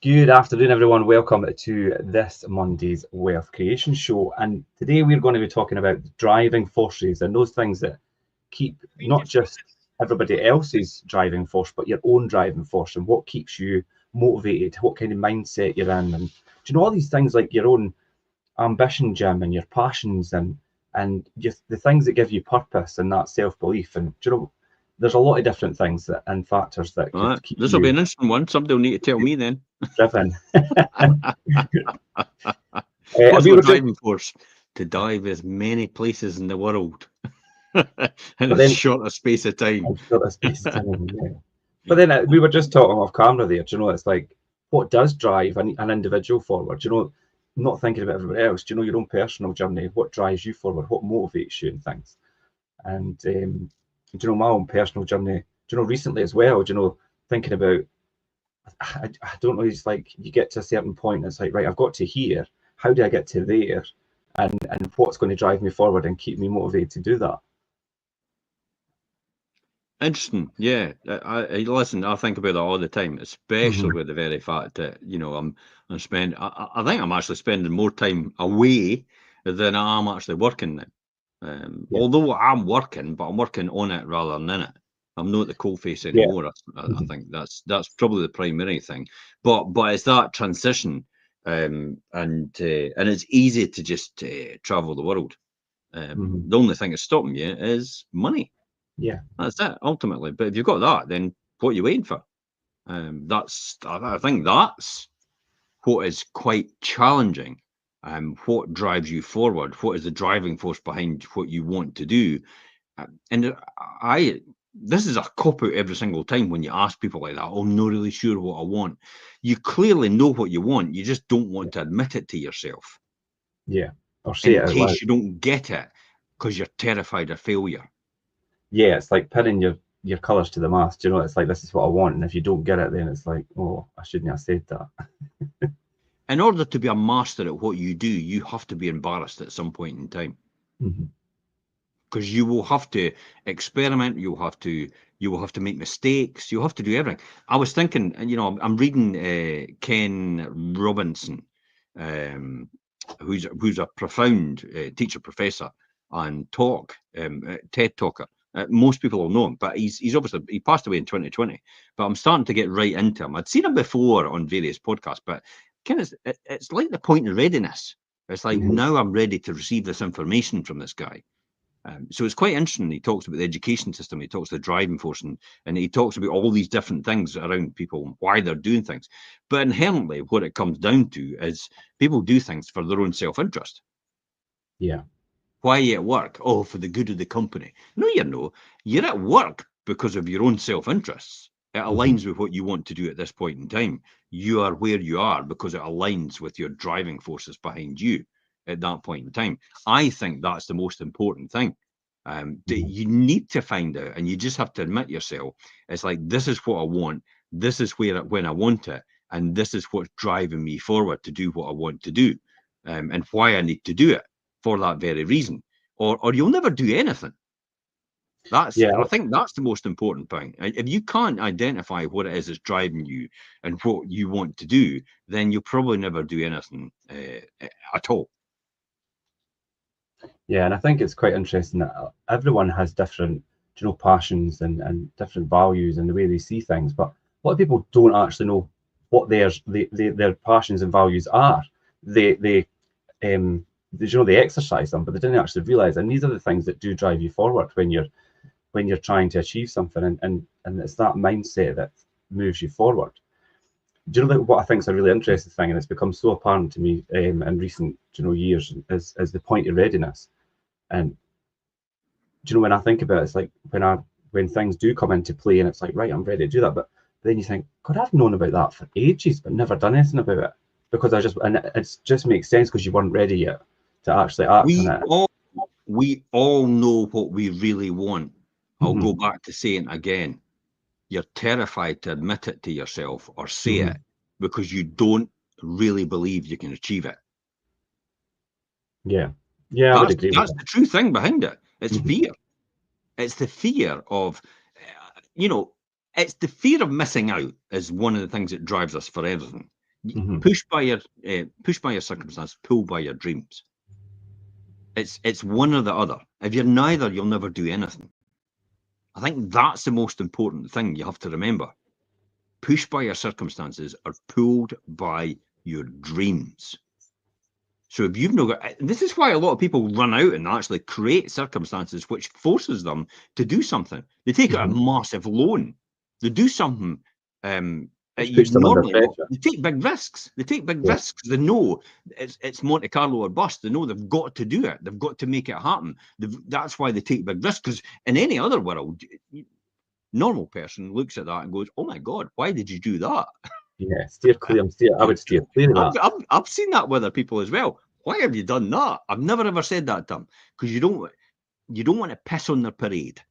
Good afternoon, everyone. Welcome to this Monday's Wealth Creation Show. And today we're going to be talking about driving forces and those things that keep not just everybody else's driving force, but your own driving force, and what keeps you motivated, what kind of mindset you're in. And do you know all these things like your own ambition, Jim, and your passions and just the things that give you purpose and that self-belief. And do you know, there's a lot of different things that and factors that All could right, keep this will be you an interesting one. Somebody will need to tell me then. driven. What's We my were just, driving force? To dive as many places in the world in but a then shorter space of time. I've got a space time. Yeah. But then we were just talking off camera there. Do you know, it's like what does drive an individual forward? Do you know, not thinking about everybody else. Do you know your own personal journey? What drives you forward? What motivates you and things? And do you know my own personal journey? Do you know recently as well? Do you know thinking about? I don't know. It's like you get to a certain point. And it's like right, I've got to here. How do I get to there? And what's going to drive me forward and keep me motivated to do that? Interesting, yeah. Listen. I think about that all the time, especially Hmm. with the very fact that I'm spend. I think I'm actually spending more time away than I am actually working now. Yeah. Although I'm working, but I'm working on it rather than in it. I'm not at the coal face Yeah. anymore. I Hmm. think that's probably the primary thing. But it's that transition, and it's easy to just travel the world. Hmm. The only thing that's stopping you is money. Yeah. That's it ultimately. But if you've got that, then what are you waiting for? I think that's what is quite challenging. What drives you forward? What is the driving force behind what you want to do? And I, this is a cop out every single time when you ask people like that. Oh, I'm not really sure what I want. You clearly know what you want. You just don't want to admit it to yourself Yeah. Or say in it out loud. case you don't get it because you're terrified of failure. Yeah, it's like pinning your colours to the mast. You know, it's like this is what I want, and if you don't get it, then it's like, oh, I shouldn't have said that. In order to be a master at what you do, you have to be embarrassed at some point in time Hmm. because you will have to experiment. You will have to make mistakes. You'll have to do everything. I was thinking, and I'm reading Ken Robinson, um, who's a profound teacher, professor, and TED talker. Most people will know him, but he's obviously he passed away in 2020. But I'm starting to get right into him. I'd seen him before on various podcasts, but kind of it's like the point of readiness. It's like Hmm. now I'm ready to receive this information from this guy. So it's quite interesting. He talks about the education system. He talks the driving force, and he talks about all these different things around people and why they're doing things. But inherently, what it comes down to is people do things for their own self-interest. Yeah. Why are you at work? Oh, for the good of the company. No, you're no. You're at work because of your own self-interests. It Hmm. aligns with what you want to do at this point in time. You are where you are because it aligns with your driving forces behind you at that point in time. I think that's the most important thing. That Hmm. you need to find out, and you just have to admit yourself. It's like this is what I want. This is when I want it, and this is what's driving me forward to do what I want to do, and why I need to do it for that very reason, or you'll never do anything. Yeah. I think that's the most important thing. If you can't identify what it is that's driving you and what you want to do, then you'll probably never do anything at all. Yeah, and I think it's quite interesting that everyone has different, you know, passions and different values and the way they see things. But a lot of people don't actually know what their passions and values are. They you know they exercise them, but they didn't actually realize. And these are the things that do drive you forward when you're trying to achieve something, and it's that mindset that moves you forward. Do you know what I think is a really interesting thing, and it's become so apparent to me in recent years is the point of readiness. And do you know when I think about it, it's like when things do come into play, and it's like right, I'm ready to do that, but then you think, God, I've known about that for ages, but never done anything about it because it just makes sense because you weren't ready yet to actually act on We it. all we all know what we really want. I'll Hmm. go back to saying it again. You're terrified to admit it to yourself or say Hmm. it because you don't really believe you can achieve it. Yeah, yeah, I would That's agree with that's that. the true thing behind it. It's Hmm. fear. It's the fear of, you know, it's the fear of missing out is one of the things that drives us for everything. Pushed by your circumstance, pulled by your dreams. It's one or the other. If you're neither, you'll never do anything. I think that's the most important thing you have to remember. Pushed by your circumstances or pulled by your dreams. So if you've not got, this is why a lot of people run out and actually create circumstances which forces them to do something. They take out a massive loan. They do something. Puts them under pressure. They take big risks. They take big risks. They know it's Monte Carlo or bust. They know they've got to do it. They've got to make it happen. That's why they take big risks. Because in any other world, normal person looks at that and goes, "Oh my God, why did you do that?" Yeah, steer clear. I would steer clear of that. I've seen that with other people as well. Why have you done that? I've never ever said that to them because you don't want to piss on their parade.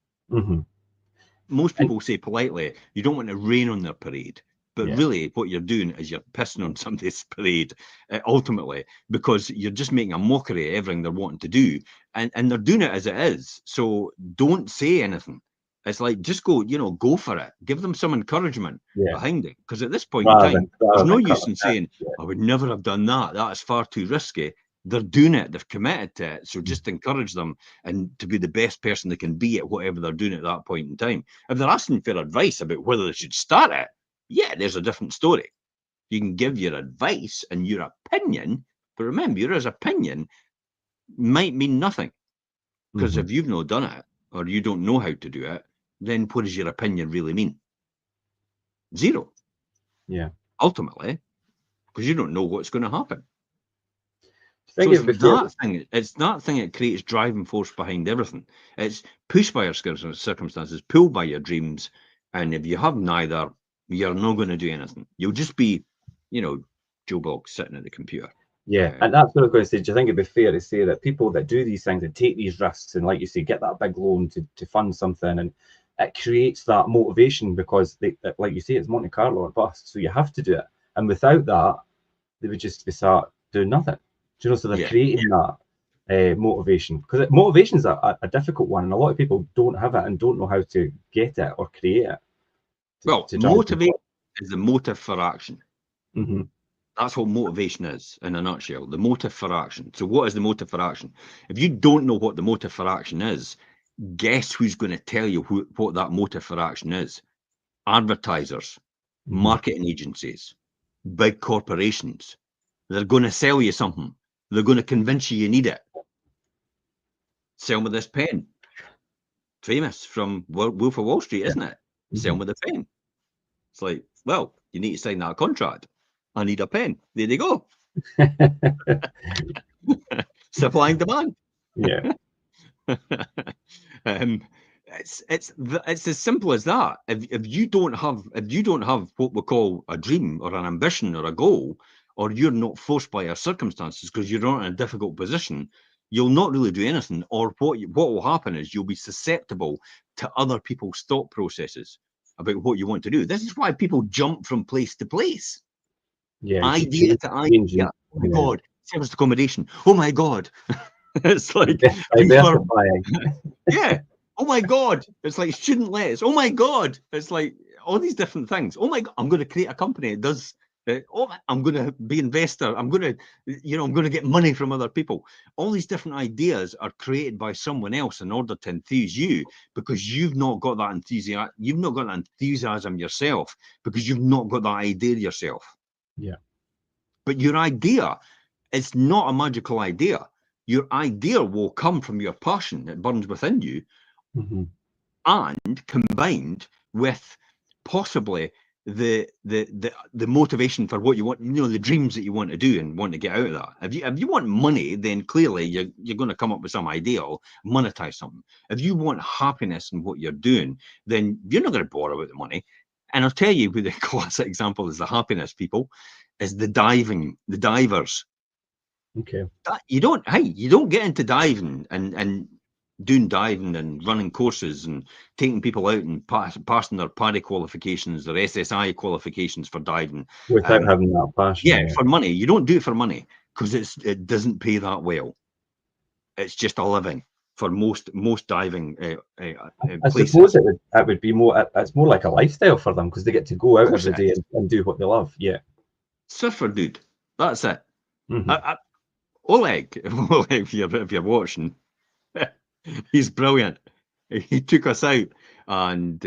Most people say politely, you don't want to rain on their parade. But really, what you're doing is you're pissing on somebody's parade, ultimately, because you're just making a mockery of everything they're wanting to do. And they're doing it as it is. So don't say anything. It's like, just go for it. Give them some encouragement behind it. Because at this point in time, there's no use in saying, I would never have done that. That is far too risky. They're doing it. They've committed to it. So just encourage them and to be the best person they can be at whatever they're doing at that point in time. If they're asking for advice about whether they should start it, there's a different story. You can give your advice and your opinion, but remember, your opinion might mean nothing. Because if you've not done it, or you don't know how to do it, then what does your opinion really mean? Zero. Yeah. Ultimately, because you don't know what's going to happen. So it's that thing that creates driving force behind everything. It's pushed by your circumstances, pulled by your dreams, and if you have neither, you're not going to do anything. You'll just be, Joe Bloggs sitting at the computer. Yeah, and that's what I was going to say. Do you think it'd be fair to say that people that do these things and take these risks and, like you say, get that big loan to fund something, and it creates that motivation because, like you say, it's Monte Carlo or bust, so you have to do it. And without that, they would just start doing nothing. So they're creating that motivation, because motivation is a difficult one, and a lot of people don't have it and don't know how to get it or create it. Motivation is the motive for action. That's what motivation is in a nutshell, the motive for action. So what is the motive for action? If you don't know what the motive for action is, guess who's going to tell you what that motive for action is? Advertisers, marketing agencies, big corporations. They're going to sell you something. They're going to convince you need it. Sell me this pen. Famous from Wolf of Wall Street, isn't it? Sell me the pen. It's like, well, you need to sign that contract. I need a pen. There you go. Supply and demand. Yeah. It's as simple as that. If you don't have what we call a dream or an ambition or a goal, or you're not forced by your circumstances because you're not in a difficult position, you'll not really do anything. Or what will happen is you'll be susceptible to other people's thought processes about what you want to do. This is why people jump from place to place. Idea to idea. Oh my God, service accommodation. Oh my God. It's like oh my God. It's like student letters. Oh my God. It's like all these different things. Oh my God, I'm going to create a company that does. I'm going to be investor. I'm going to get money from other people. All these different ideas are created by someone else in order to enthuse you, because you've not got that enthusiasm. You've not got that enthusiasm yourself, because you've not got that idea yourself. Yeah. But your idea is not a magical idea. Your idea will come from your passion that burns within you, and combined with possibly the motivation for what you want, the dreams that you want to do and want to get out of that. If you want money, then clearly you're going to come up with some idea or monetize something. If you want happiness in what you're doing, then you're not going to bother about the money. And I'll tell you who the classic example is, the happiness people, is the divers. Okay. You don't get into diving and doing diving and running courses and taking people out and passing their PADI qualifications, their SSI qualifications for diving without having that passion. Yeah, for money. You don't do it for money because it doesn't pay that well. It's just a living. for most diving I suppose places. it would be more. It's more like a lifestyle for them because they get to go Of out course every it day is. and do what they love. Yeah. Surfer dude. That's it. Hmm. Oleg, Oleg, if you're watching, he's brilliant. He took us out, and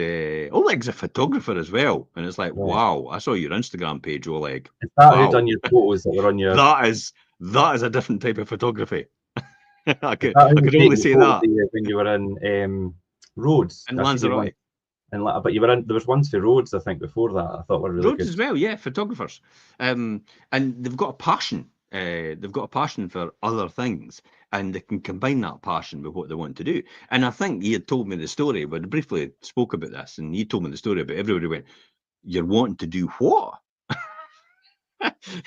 Oleg's a photographer as well. And it's like, Right. wow, I saw your Instagram page, Oleg. Is that who Wow, done your photos that were on your? that is a different type of photography. I Is could that who I was could only taking the say photos that. of you when you were in Rhodes? And I seen you one, Lanzarote. but you were in. There was ones for Rhodes, I think, before that. I thought were really Roads good. as well, yeah, photographers. And they've got a passion. They've got a passion for other things, and they can combine that passion with what they want to do. And I think he had told me the story, but I briefly spoke about this, and he told me the story about everybody went, "You're wanting to do what?"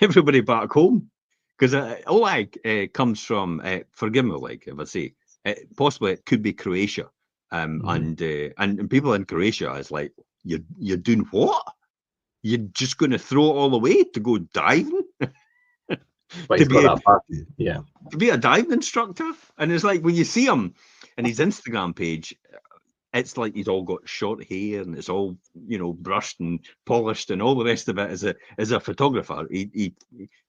Everybody back home. Because Oleg comes from, forgive me, Oleg, if I say, possibly it could be Croatia. Mhm. And people in Croatia is like, you're doing what? You're just going to throw it all away to go diving? But to he's got be that passion. Yeah. a diving instructor? And it's like when you see him and his Instagram page, it's like he's all got short hair and it's all brushed and polished and all the rest of it. As a photographer, he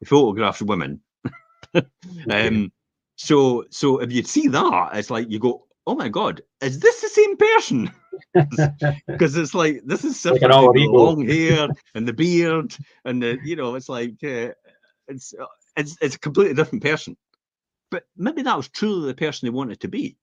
photographs women. Okay. So if you see that, it's like you go, oh my god, is this the same person? Because it's like this is Like an Surfer Dude alter with the ego. long hair and the beard and it's like it's it's a completely different person. But maybe that was truly the person he wanted to be.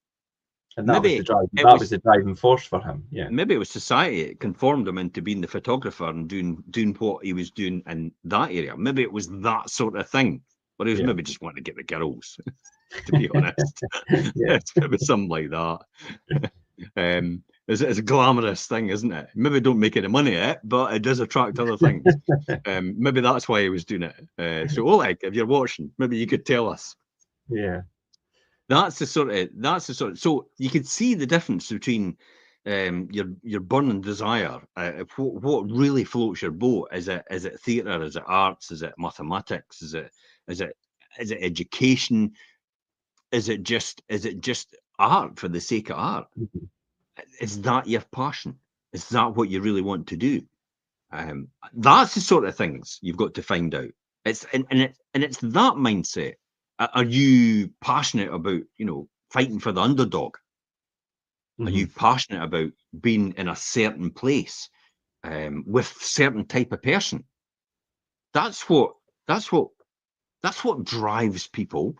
And that was the Maybe drive. it That was was the driving force for him. Yeah. maybe it was society that conformed him into being the photographer and doing what he was doing in that area. Maybe it was that sort of thing. But he was Yeah. maybe just wanting to get the girls, to be honest. Yeah. It's maybe something like that. It's a glamorous thing, isn't it? Maybe don't make any money at it, but it does attract other things. Maybe that's why he was doing it. So Oleg, if you're watching, maybe you could tell us. Yeah. That's the sort of. So you could see the difference between your burning desire. What really floats your boat? Is it theatre? Is it arts? Is it mathematics? Is it is it education? Is it just art for the sake of art? Mhm. Is that your passion? Is that what you really want to do? That's the sort of things you've got to find out. It's that mindset. Are you passionate about fighting for the underdog? Are you Mhm. passionate about being in a certain place with certain type of person? That's what that's what that's what drives people.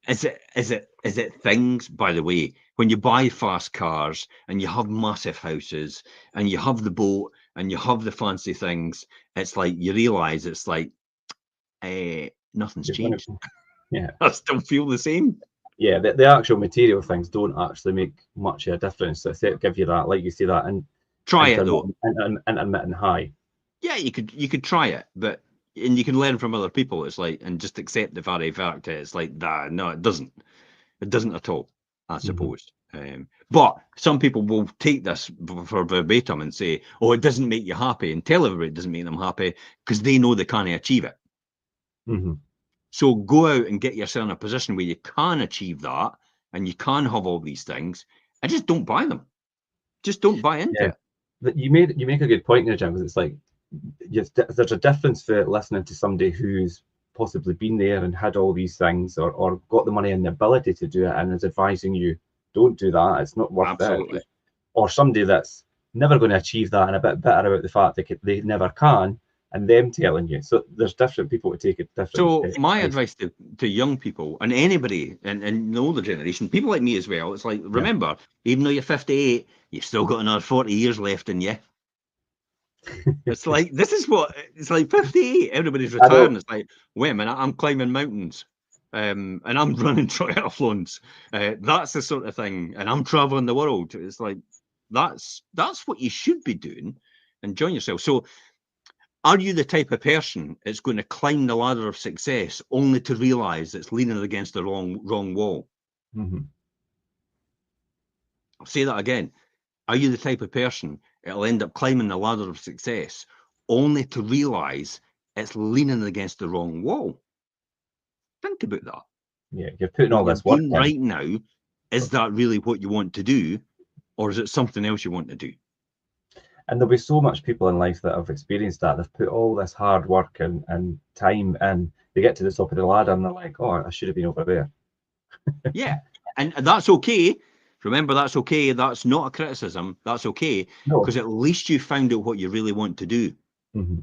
Is it things, by the way, when you buy fast cars and you have massive houses and you have the boat and you have the fancy things, it's like you realize it's like nothing's You're gonna, changed. yeah. I still feel the same. Yeah. The actual material things don't actually make much of a difference. So they give you that, like you say, that Try it though. intermittent high. Yeah, you could try it, but and you can learn from other people. It's like and just accept the very fact that it's like that. No, it doesn't. It doesn't at all, I Mhm. suppose. But some people will take this for verbatim and say, "Oh, it doesn't make you happy," and tell everybody it doesn't make them happy because they know they can't achieve it. Mhm. So go out and get yourself in a position where you can achieve that and you can have all these things, and just don't buy them. Just don't buy into Yeah. it. But you make a good point there, Jim, because it's like yes, there's a difference for listening to somebody who's possibly been there and had all these things or got the money and the ability to do it and is advising you, don't do that, it's not worth Absolutely. it. Or somebody that's never going to achieve that and a bit bitter about the fact they never can, and them telling you. So there's different people to take it different So my advice. advice to young people and anybody and the older generation, people like me as well, it's like Yeah. remember, even though you're 58, you've still got another 40 years left in you. It's like this is what it's like 58. Everybody's I know. retiring. It's like, wait a minute, I'm climbing mountains. And I'm running triathlons. That's the sort of thing. And I'm traveling the world. It's like that's what you should be doing. Enjoy yourself. So are you the type of person that's going to climb the ladder of success only to realize it's leaning against the wrong wall? Mhm. I'll say that again. Are you the type of person that'll end up climbing the ladder of success only to realize it's leaning against the wrong wall? Think about that. Yeah, you're putting What all you're this work doing in. right now is that really what you want to do, or is it something else you want to do? And there'll be so much people in life that have experienced that. They've put all this hard work and time in. They get to the top of the ladder and they're like, oh, I should have been over there. Yeah, and that's okay. Remember, that's okay. That's not a criticism. That's okay, No. because at least you found out what you really want to do. Mm-hmm.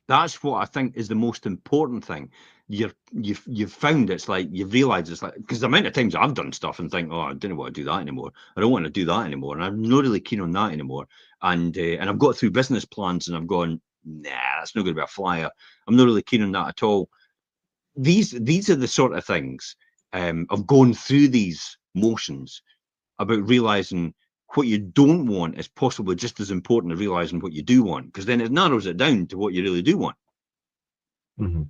That's what I think is the most important thing. You've found it's like you've realised it's like, because the amount of times I've done stuff and think, oh, I don't want to do that anymore. I don't want to do that anymore, and I'm not really keen on that anymore. And I've got through business plans and I've gone, nah, that's not going to be a flyer. I'm not really keen on that at all. These are the sort of things of going through these motions about realising what you don't want is possibly just as important as realising what you do want, because then it narrows it down to what you really do want. Mm-hmm.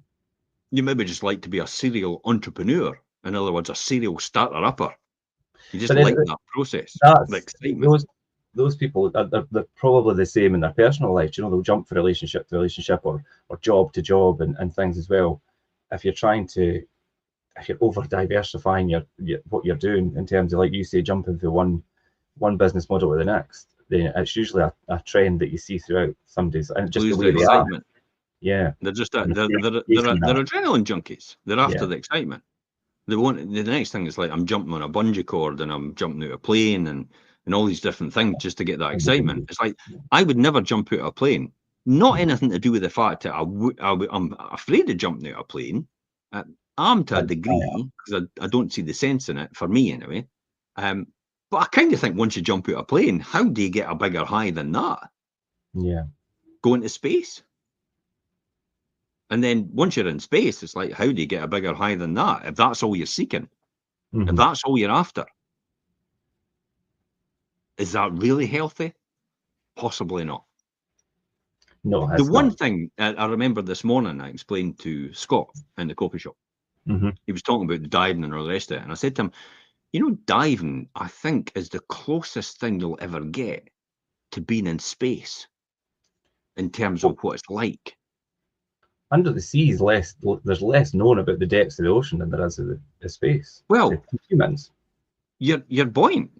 You maybe just like to be a serial entrepreneur. In other words, a serial starter-upper. You just like that process, the excitement. Those people, they're probably the same in their personal life. You know, they'll jump from relationship to relationship or job to job and things as well. If you're over diversifying your what you're doing in terms of, like you say, jumping from one business model to the next, then it's usually a trend that you see throughout somebody's, and just the Lose way the they are. excitement. Yeah. They're just And they're adrenaline junkies. They're after the excitement. They want the next thing is like, I'm jumping on a bungee cord and I'm jumping out of a plane and all these different things just to get that excitement. It's like, I would never jump out of a plane. Not anything to do with the fact that I'm afraid of jumping out of a plane. I'm to a degree, because I don't see the sense in it, for me anyway. But I kind of think once you jump out of a plane, how do you get a bigger high than that? Yeah. Go into space. And then once you're in space, it's like, how do you get a bigger high than that? If that's all you're seeking, if that's all you're after, is that really healthy? Possibly not. No, The it's one not. thing I remember this morning, I explained to Scott in the coffee shop. He was talking about the diving and all the rest of it. And I said to him, you know, diving, I think, is the closest thing you'll ever get to being in space in terms of what it's like. Under the sea is less. There's less known about the depths of the ocean than there is of the space. Well, humans. You're buoyant.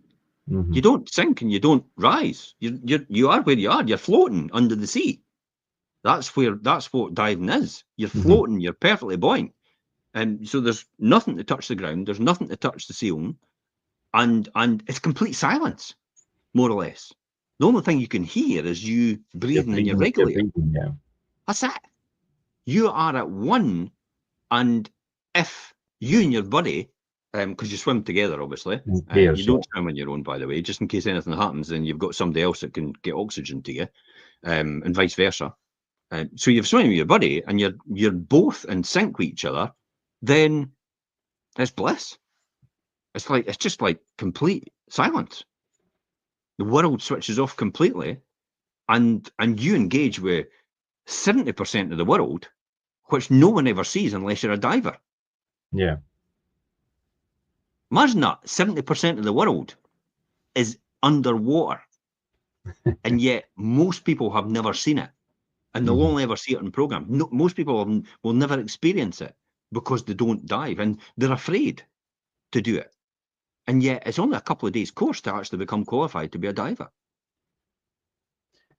You don't sink and you don't rise. You are where you are. You're floating under the sea. That's what diving is. You're floating. You're perfectly buoyant. And so there's nothing to touch the ground. There's nothing to touch the ceiling, and it's complete silence, more or less. The only thing you can hear is you breathing in your regulator. Yeah. That's it. You are at one, and if you and your buddy, because you swim together, obviously, you don't swim on your own, by the way, just in case anything happens, then you've got somebody else that can get oxygen to you, and vice versa. So you're swimming with your buddy, and you're both in sync with each other. Then it's bliss. It's just like complete silence. The world switches off completely, and you engage with 70% of the world, which no one ever sees unless you're a diver. Yeah. Imagine that 70% of the world is underwater, and yet most people have never seen it, and they'll only ever see it in program. No, most people will never experience it because they don't dive, and they're afraid to do it. And yet it's only a couple of days course to actually become qualified to be a diver,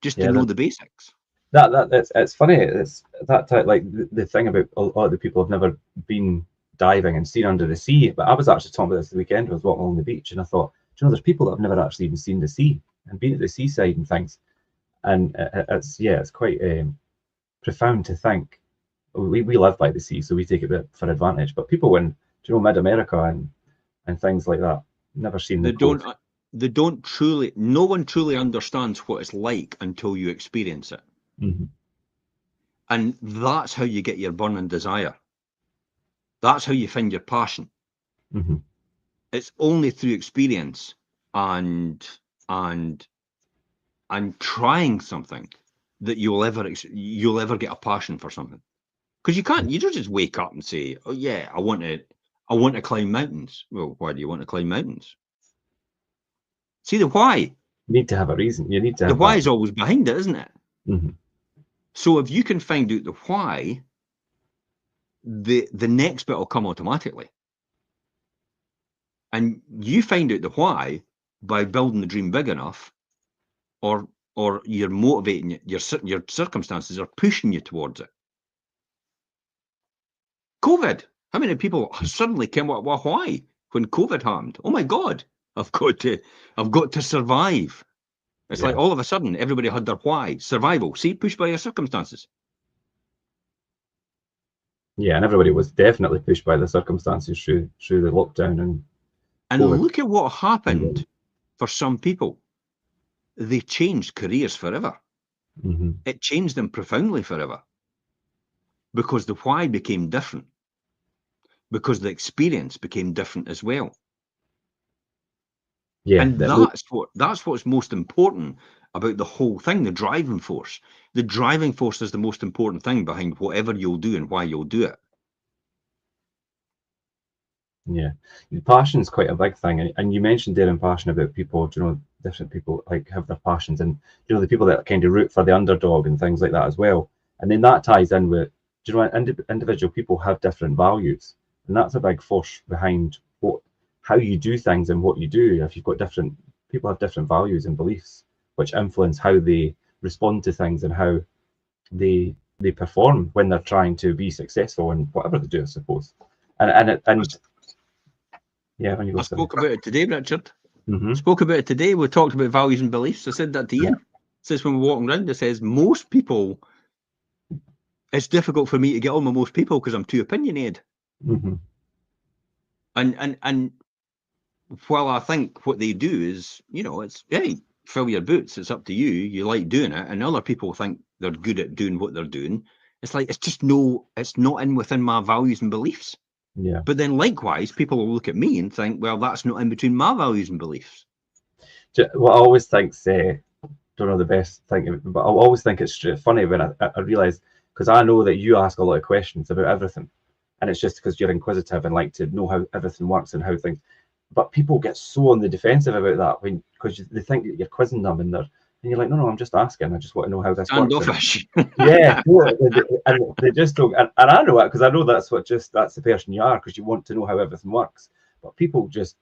just to know the basics. It's funny. It's that type, like the thing about a lot of the people have never been diving and seen under the sea. But I was actually talking about this the weekend. I was walking along the beach and I thought, you know, there's people that have never actually even seen the sea and been at the seaside and things. And it's quite profound to think. We live by the sea, so we take it for advantage. But people in, mid America and things like that, never seen the coast. They don't truly. No one truly understands what it's like until you experience it. And that's how you get your burning desire. That's how you find your passion. It's only through experience and trying something that you'll ever get a passion for something. Because you don't just wake up and say, oh yeah, I want to climb mountains. Well, why do you want to climb mountains? See, the why. You need to have a reason. You need to have the why is always behind it, isn't it? So if you can find out the why, the next bit will come automatically. And you find out the why by building the dream big enough, or you're motivating it, your circumstances are pushing you towards it. COVID. How many people suddenly came up with why when COVID happened? Oh my God, I've got to survive. It's like all of a sudden everybody had their why. Survival. See, pushed by your circumstances. Yeah, and everybody was definitely pushed by the circumstances through the lockdown and COVID. Look at what happened for some people. They changed careers forever. Mm-hmm. It changed them profoundly forever because the why became different, because the experience became different as well. Yeah, and that's what's most important about the whole thing. The driving force is the most important thing behind whatever you'll do and why you'll do it. Yeah, passion is quite a big thing, and you mentioned there in passion about people, different people like have their passions, and the people that kind of root for the underdog and things like that as well. And then that ties in with, individual people have different values, and that's a big force behind how you do things and what you do. If you've got different people have different values and beliefs, which influence how they respond to things and how they perform when they're trying to be successful in whatever they do, I suppose. And yeah, when you go. I spoke about it today, Richard. Mm-hmm. Spoke about it today. We talked about values and beliefs. I said that to Ian. It says when we're walking around, it says most people, it's difficult for me to get on with most people because I'm too opinionated. Mm-hmm. And while I think what they do is, it's, hey, fill your boots. It's up to you. You like doing it. And other people think they're good at doing what they're doing. It's like, it's not within my values and beliefs. Yeah. But then likewise, people will look at me and think, well, that's not in between my values and beliefs. What I always think, don't know the best thing, but I always think it's funny when I realise, because I know that you ask a lot of questions about everything, and it's just because you're inquisitive and like to know how everything works and how things. But people get so on the defensive about that because they think that you're quizzing them, and you're like, no, I'm just asking. I just want to know how this works. Standoffish. Yeah, and they just don't. And I know it because I know that's the person you are, because you want to know how everything works. But people just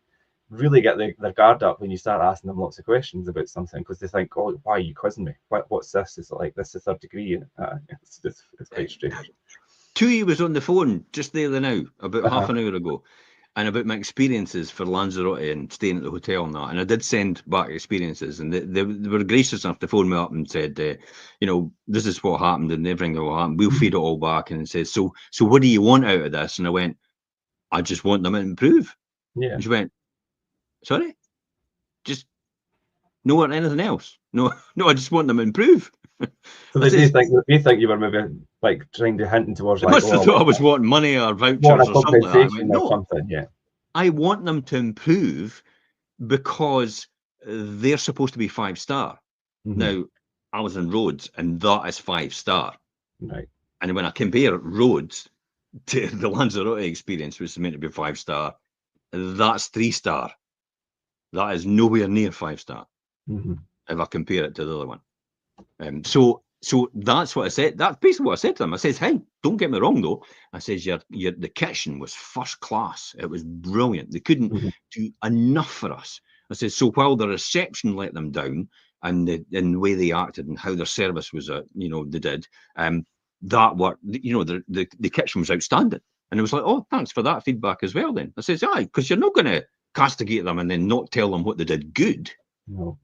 really get their guard up when you start asking them lots of questions about something, because they think, oh, why are you quizzing me? What's this? Is it like this is third degree? It's quite strange. Tui was on the phone just there now, about half an hour ago, and about my experiences for Lanzarote and staying at the hotel and that. And I did send back experiences, and they were gracious enough to phone me up and said, this is what happened and everything that will happen. We'll feed it all back. And said, so what do you want out of this? And I went, I just want them to improve. Yeah. And she went, sorry? Just no want anything else? No, I just want them to improve. So they think you were maybe like trying to hint towards, I like, must have thought I was wanting money or vouchers or something like that. I went, no, something. Yeah. I want them to improve because they're supposed to be 5-star. Mm-hmm. Now, I was in Rhodes, and that is 5-star. Right. And when I compare Rhodes to the Lanzarote experience, which is meant to be 5-star, that's 3-star. That is nowhere near 5-star. Mm-hmm. If I compare it to the other one. So that's what I said. That's basically what I said to them. I says, hey, don't get me wrong though. I says, the kitchen was first class. It was brilliant. They couldn't do enough for us. I says, so while the reception let them down, and the way they acted and how their service was, they did, that work, the kitchen was outstanding. And it was like, oh, thanks for that feedback as well then. I says, aye, because you're not going to castigate them and then not tell them what they did good. No.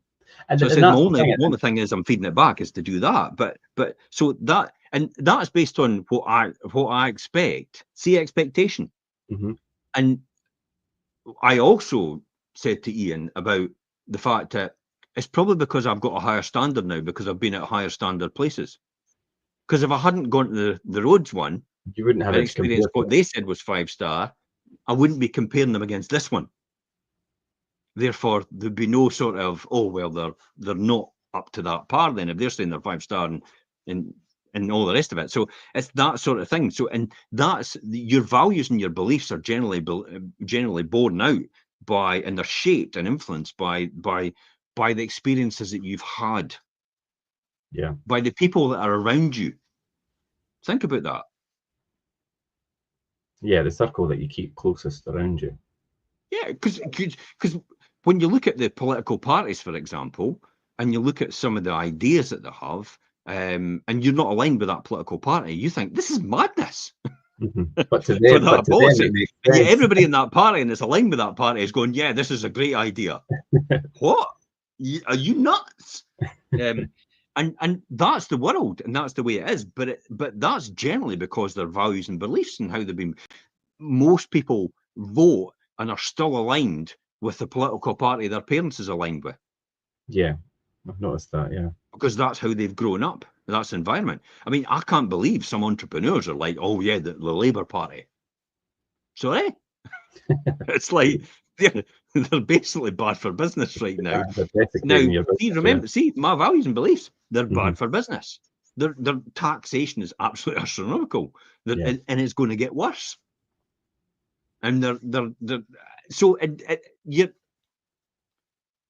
And so I said, the only thing is I'm feeding it back is to do that. But so that, and that's based on what I expect. See, expectation. Mm-hmm. And I also said to Ian about the fact that it's probably because I've got a higher standard now, because I've been at higher standard places. Because if I hadn't gone to the Rhodes one, you wouldn't have experienced what they said was 5-star, I wouldn't be comparing them against this one. Therefore, there'd be no sort of, oh, well, they're not up to that par then, if they're saying they're 5-star and all the rest of it. So it's that sort of thing. So, and that's your values and your beliefs are generally borne out by, and they're shaped and influenced by the experiences that you've had. Yeah. By the people that are around you. Think about that. Yeah, the circle that you keep closest around you. Yeah, because when you look at the political parties, for example, and you look at some of the ideas that they have, and you're not aligned with that political party, you think this is madness But to for them, that it policy. makes And yet sense. everybody in that party and is aligned with that party is going, yeah, this is a great idea. What? Are you nuts? And that's the world, and that's the way it is. But that's generally because their values and beliefs and how they've been. Most people vote and are still aligned with the political party their parents is aligned with, Yeah, I've noticed that. Yeah. because that's how they've grown up. That's the environment. I mean, I can't believe some entrepreneurs are like, oh yeah, the Labour Party. Sorry? It's like they're basically bad for business right now. They're Now, desecrating your business, see, my values and beliefs, they're Mhm. bad for business. Their taxation is absolutely astronomical, Yeah. and it's going to get worse. And they're so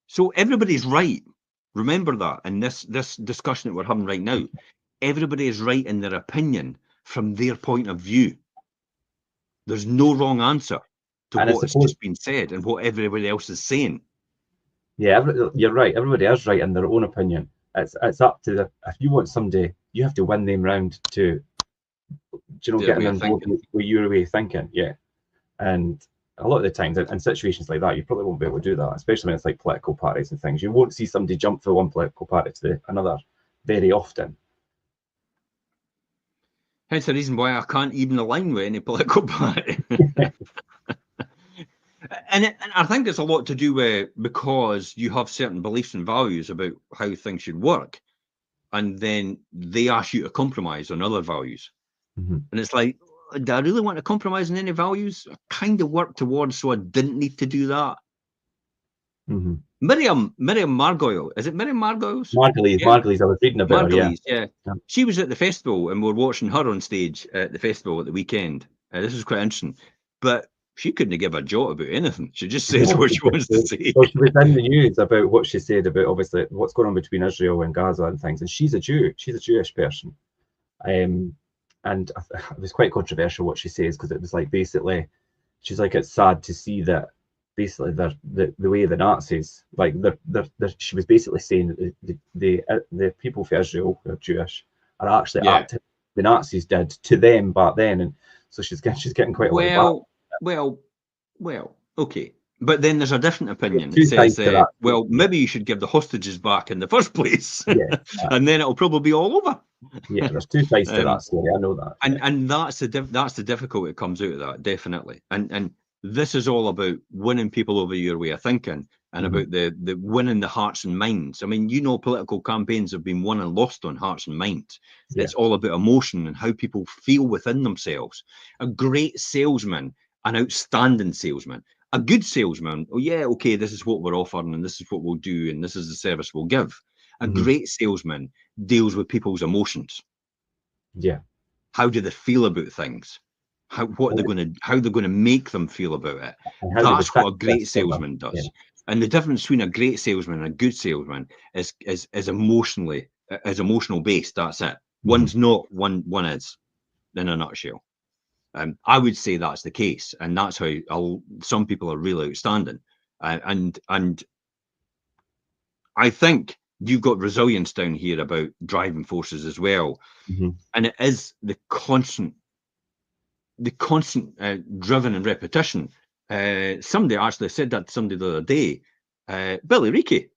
so everybody's right. Remember that in this discussion that we're having right now, everybody is right in their opinion from their point of view. There's no wrong answer to And I what has suppose, just been said and what everybody else is saying. yeah, you're right. Everybody is right in their own opinion. It's up to if you want somebody, you have to win them round to, Their getting way of on board thinking. with your way of thinking. Yeah. And a lot of the times in situations like that, you probably won't be able to do that, especially when it's like political parties and things. You won't see somebody jump from one political party to another very often. Hence the reason why I can't even align with any political party. And I think it's a lot to do with because you have certain beliefs and values about how things should work, and then they ask you to compromise on other values. Mhm. And it's like, do I really want to compromise on any values? I kind of worked towards, so I didn't need to do that. Mhm. Miriam Margoyle, is it Miriam Margoyles? Margulies, Yeah, Margulies. I was reading about her. Yeah. Margulies, yeah. Yeah. She was at the festival, and we're watching her on stage at the festival at the weekend. This was quite interesting, but she couldn't give a jot about anything. She just says what she wants to say. Well, she was in the news about what she said about obviously what's going on between Israel and Gaza and things, and she's a Jew. She's a Jewish person, and it was quite controversial what she says because it was like basically she's like it's sad to see that basically the way the Nazis like she was basically saying that the people for Israel who are Jewish are actually Yeah. acting the Nazis did to them back then, and so she's getting quite a lot of Well, okay. But then there's a different opinion that two sides says, to that. well, Yeah, maybe you should give the hostages back in the first place, yeah, and then it'll probably be all over. yeah. There's two sides to Um, that story. I know that. Yeah. and that's the difficulty that comes out of that, definitely. And this is all about winning people over your way of thinking, and Mhm. about the winning the hearts and minds. I mean, political campaigns have been won and lost on hearts and minds. Yeah. It's all about emotion and how people feel within themselves. A great salesman, an outstanding salesman, a good salesman. Oh yeah, okay, this is what we're offering, and this is what we'll do, and this is the service we'll give. A Mhm. great salesman deals with people's emotions. Yeah. How do they feel about things? How they're going to make them feel about it. And how do they That's what a fix great this for them? salesman Yeah. does. And the difference between a great salesman and a good salesman is emotional based. That's it. One's not, one is, in a nutshell. I would say that's the case, and that's how some people are really outstanding. And I think you've got resilience down here about driving forces as well, Mhm. and it is the constant driven and repetition. Somebody actually said that to somebody the other day. Billy Reekie.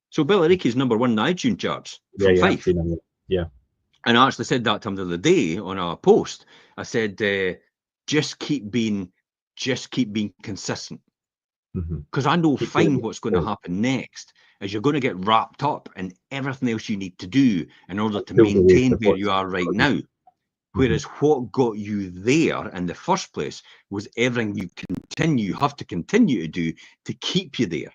So Billy Reekie's number one in the iTunes charts Yeah, from yeah, I've Fife. seen them. Yeah. And I actually said that to him the other day on a post. I said, just keep being consistent. Mhm. Because I know Keep doing fine it. what's going to happen next is you're going to get wrapped up in everything else you need to do in order to Build the way maintain to where what's you are right now. Mhm. Whereas what got you there in the first place was everything you have to continue to do to keep you there.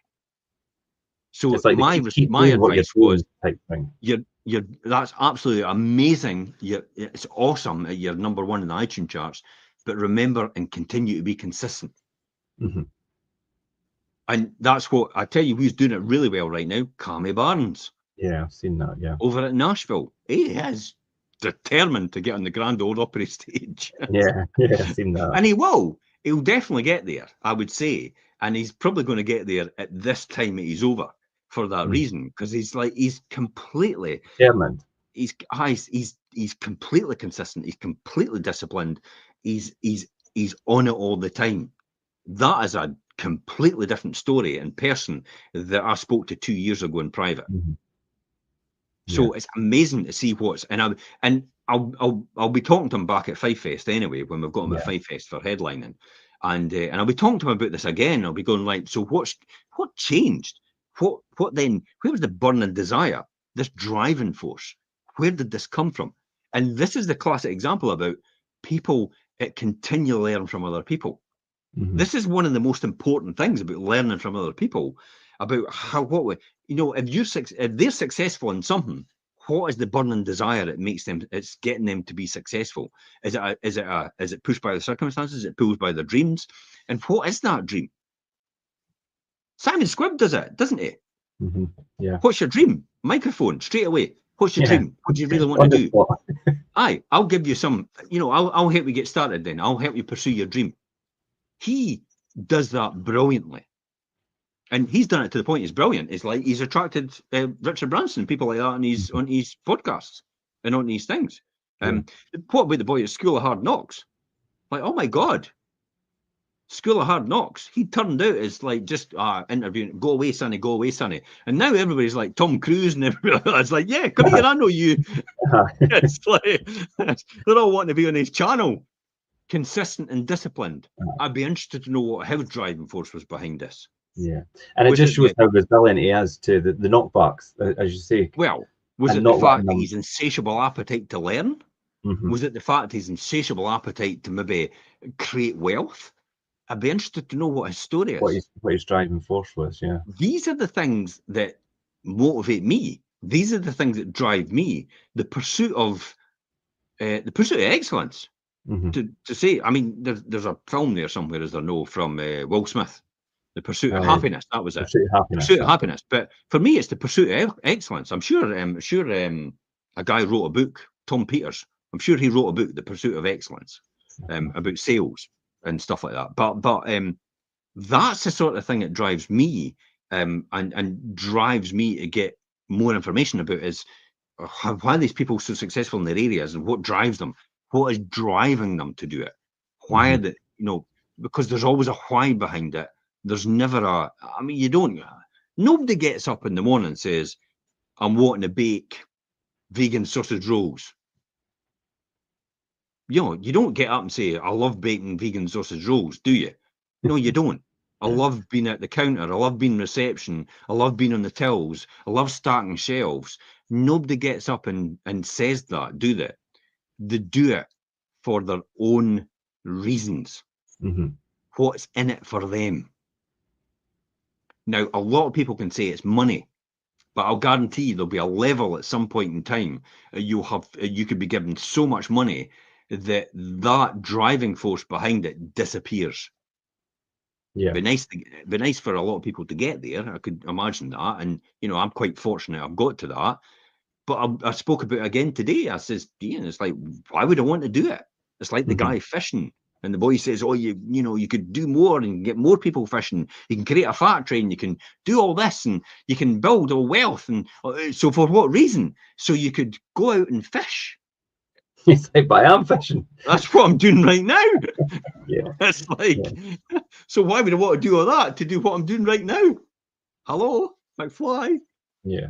So It's like the keep my doing what you're advice was, doing type thing. that's absolutely amazing. It's awesome that you're number one in the iTunes charts, but remember and continue to be consistent. Mhm. And that's what I tell you, who's doing it really well right now, Cammy Barnes. Yeah, I've seen that. Yeah. Over at Nashville. He is determined to get on the Grand Ole Opry stage. Yeah, yeah, I've seen that. And he will. he'll definitely get there, I would say, and he's probably going to get there at this time that he's over for that reason, because he's completely determined. He's completely consistent. He's completely disciplined. He's on it all the time. That is a completely different story in person that I spoke to 2 years ago in private. So it's amazing to see I'll be talking to him back at Fife Fest anyway, when we've got him at Fife Fest for headlining, and I'll be talking to him about this again. I'll be going like, so what changed? What then? Where was the burning desire? This driving force? Where did this come from? And this is the classic example about people that continually learn from other people. This is one of the most important things about learning from other people, about if they're successful in something, what is the burning desire that makes them, it's getting them to be successful? Is it pushed by the circumstances? Is it pulled by their dreams? And what is that dream? Simon Squibb does it, doesn't he? Yeah. What's your dream? Microphone, straight away. What's your dream? What do you really want to do? Aye, I'll give you some, I'll help you get started then. I'll help you pursue your dream. He does that brilliantly. And he's done it to the point he's brilliant. It's like he's attracted Richard Branson, people like that on his podcasts and on these things. What about the boy at School of Hard Knocks? Like, oh my God. School of Hard Knocks. He turned out as like just interviewing, go away, Sonny, go away, Sonny. And now everybody's like Tom Cruise and everybody. It's like, yeah, come here, I know you. It's like they're all wanting to be on his channel. Consistent and disciplined. I'd be interested to know what his driving force was behind this. Yeah, and it just shows how resilient he is to the knockbacks, as you say. Well, was it the fact that his insatiable appetite to learn? Was it the fact his insatiable appetite to maybe create wealth? I'd be interested to know what his story is. What his driving force was, yeah. These are the things that motivate me. These are the things that drive me. The pursuit of excellence. To say, I mean, there's a film there somewhere, is there no, from Will Smith, The Pursuit of Happiness. That was it. Pursuit of Happiness. But for me, it's the pursuit of excellence. I'm sure a guy wrote a book, Tom Peters. I'm sure he wrote a book, The Pursuit of Excellence, about sales and stuff like that. But that's the sort of thing that drives me, and drives me to get more information about is why are these people so successful in their areas and what drives them. What is driving them to do it? Why are they, because there's always a why behind it. There's never nobody gets up in the morning and says, I'm wanting to bake vegan sausage rolls. You don't get up and say, I love baking vegan sausage rolls, do you? No, you don't. I love being at the counter. I love being reception. I love being on the tills. I love stacking shelves. Nobody gets up and says that, do they? They do it for their own reasons. What's in it for them? Now, a lot of people can say it's money, but I'll guarantee there'll be a level at some point in time you could be given so much money that driving force behind it disappears. Yeah, be nice for a lot of people to get there. I could imagine that, and I'm quite fortunate I've got to that. But I spoke about it again today. I says, Ian, it's like, why would I want to do it? It's like the guy fishing, and the boy says, oh, you could do more and get more people fishing. You can create a factory and you can do all this and you can build all wealth. And so for what reason? So you could go out and fish. He's like, but I am fishing. That's what I'm doing right now. Yeah. It's like, so why would I want to do all that to do what I'm doing right now? Hello, McFly. Yeah.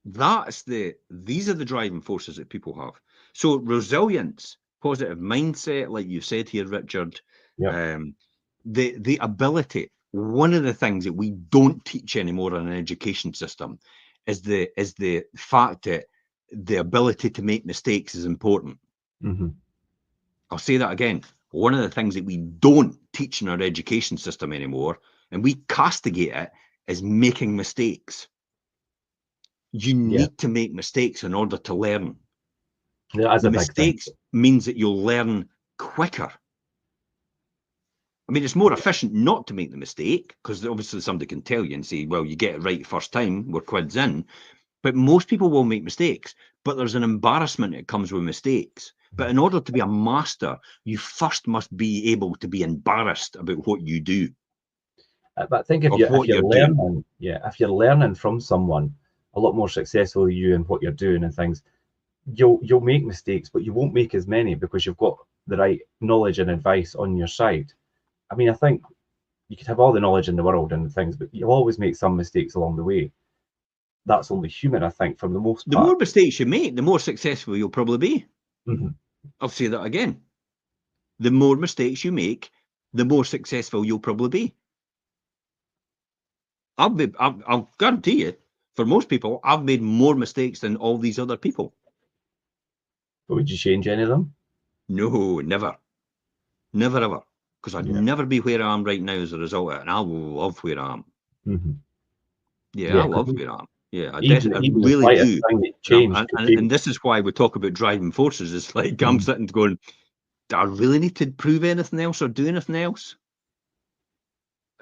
These are the driving forces that people have. So resilience, positive mindset, like you said here, Richard, the ability. One of the things that we don't teach anymore in an education system is the fact that the ability to make mistakes is important. I'll say that again. One of the things that we don't teach in our education system anymore, and we castigate it, is making mistakes. You need to make mistakes in order to learn. Mistakes means that you'll learn quicker. I mean, it's more efficient not to make the mistake, because obviously somebody can tell you and say, well, you get it right first time, we're quids in. But most people will make mistakes. But there's an embarrassment that comes with mistakes. But in order to be a master, you first must be able to be embarrassed about what you do, But I think if of you if what you're you're doing. learning, yeah, if you're learning from someone a lot more successful than you and what you're doing and things, you'll make mistakes, but you won't make as many because you've got the right knowledge and advice on your side. I mean, I think you could have all the knowledge in the world and things, but you'll always make some mistakes along the way. That's only human, I think, for the most The more part. mistakes you make, the more successful you'll probably be. Mhm. I'll say that again. The more mistakes you make, the more successful you'll probably be. I'll guarantee you, for most people, I've made more mistakes than all these other people. But would you change any of them? No, never. Never ever. Because I'd Yeah. never be where I am right now as a result of it. And I love where I am. Hmm. Yeah, I Yeah, love because where I am. Yeah, I even the really slightest do. thing that And, changed could and change. this is why we talk about driving forces. It's like I'm Mhm. sitting going, do I really need to prove anything else or do anything else?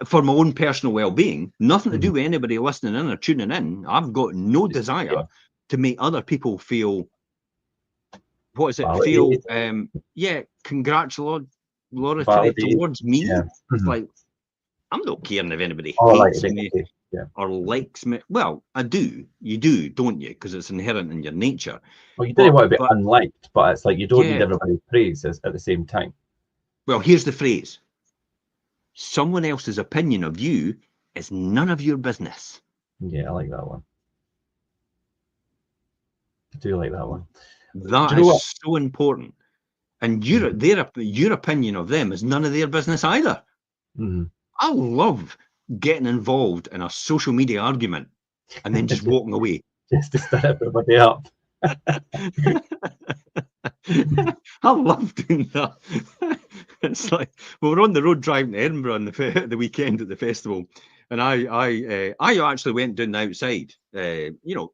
For my own personal well-being, nothing to do Mhm. with anybody listening in or tuning in. I've got no Just, yeah, desire to make other people feel, what is it? Feel, validated, yeah, congratulatory validated. towards me. Yeah. It's Mhm. like, I'm not caring if anybody All right, hates right, me okay. Yeah. or likes me. Well, I do. You do, don't you? Because it's inherent in your nature. Well, you didn't But want to be unliked, but it's like you don't need yeah. everybody's praise at the same time. Well, here's the phrase: someone else's opinion of you is none of your business. Yeah, I like that one. I do like that one. Do you That know is what? so important. And Mhm. your opinion of them is none of their business either. Mhm. I love getting involved in a social media argument and then just walking away. Just to stir everybody up. I love doing that. It's like we were on the road driving to Edinburgh on the weekend at the festival, and I actually went down the outside,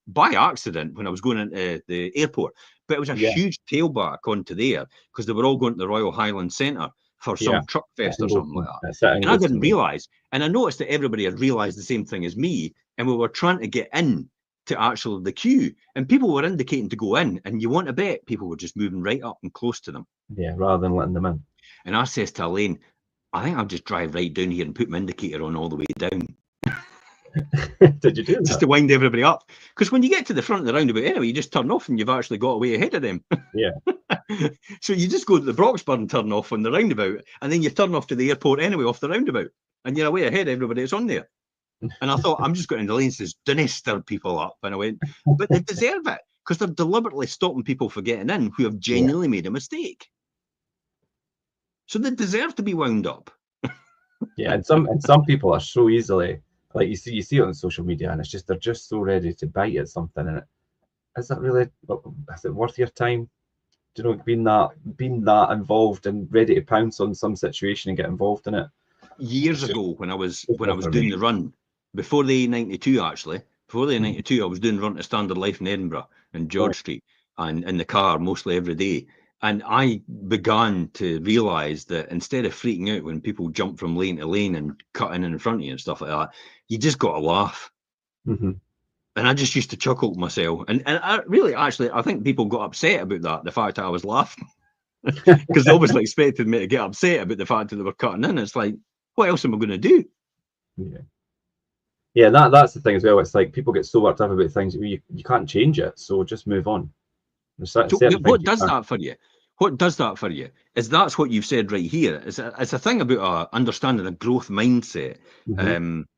by accident when I was going into the airport. But it was a Yeah, huge tailback onto there because they were all going to the Royal Highland Centre for yeah. some truck At fest or something like Ingleton, that. it's at And I didn't Ingleton. realise, and I noticed that everybody had realised the same thing as me, and we were trying to get in to actually the queue, and people were indicating to go in, and you want to bet people were just moving right up and close to them. Yeah, rather than letting them in. And I says to Elaine, I think I'll just drive right down here and put my indicator on all the way down, Did you do just that? to wind everybody up. Because when you get to the front of the roundabout anyway, you just turn off and you've actually got away ahead of them. Yeah. So you just go to the Broxburn turn off on the roundabout, and then you turn off to the airport anyway off the roundabout, and you're away ahead of everybody that's on there. And I thought, I'm just going to Elaine says, don't stir people up. And I went, but they deserve it because they're deliberately stopping people from getting in who have Yeah. genuinely made a mistake. So they deserve to be wound up. Yeah, and some people are so easily, like you see it on social media, and it's just they're just so ready to bite at something, and is that really, is it worth your time? Do you know, being that involved and ready to pounce on some situation and get involved in it? Years It's just ago, when I was not for doing me. the run, before the A92 actually, before the Mhm. A92, I was doing Run to Standard Life in Edinburgh and Right. George Street, and in the car mostly every day. And I began to realise that instead of freaking out when people jump from lane to lane and cut in front of you and stuff like that, you just got to laugh. Hmm. And I just used to chuckle to myself. And I really, actually, I think people got upset about that, the fact that I was laughing, because they obviously expected me to get upset about the fact that they were cutting in. It's like, what else am I going to do? Yeah. Yeah, that's the thing as well. It's like people get so worked up about things you can't change it, so just move on. There's So certain things what you does can't. that for you? What does that for you? Is that's what you've said right here? It's a thing about understanding a growth mindset, Hmm. um,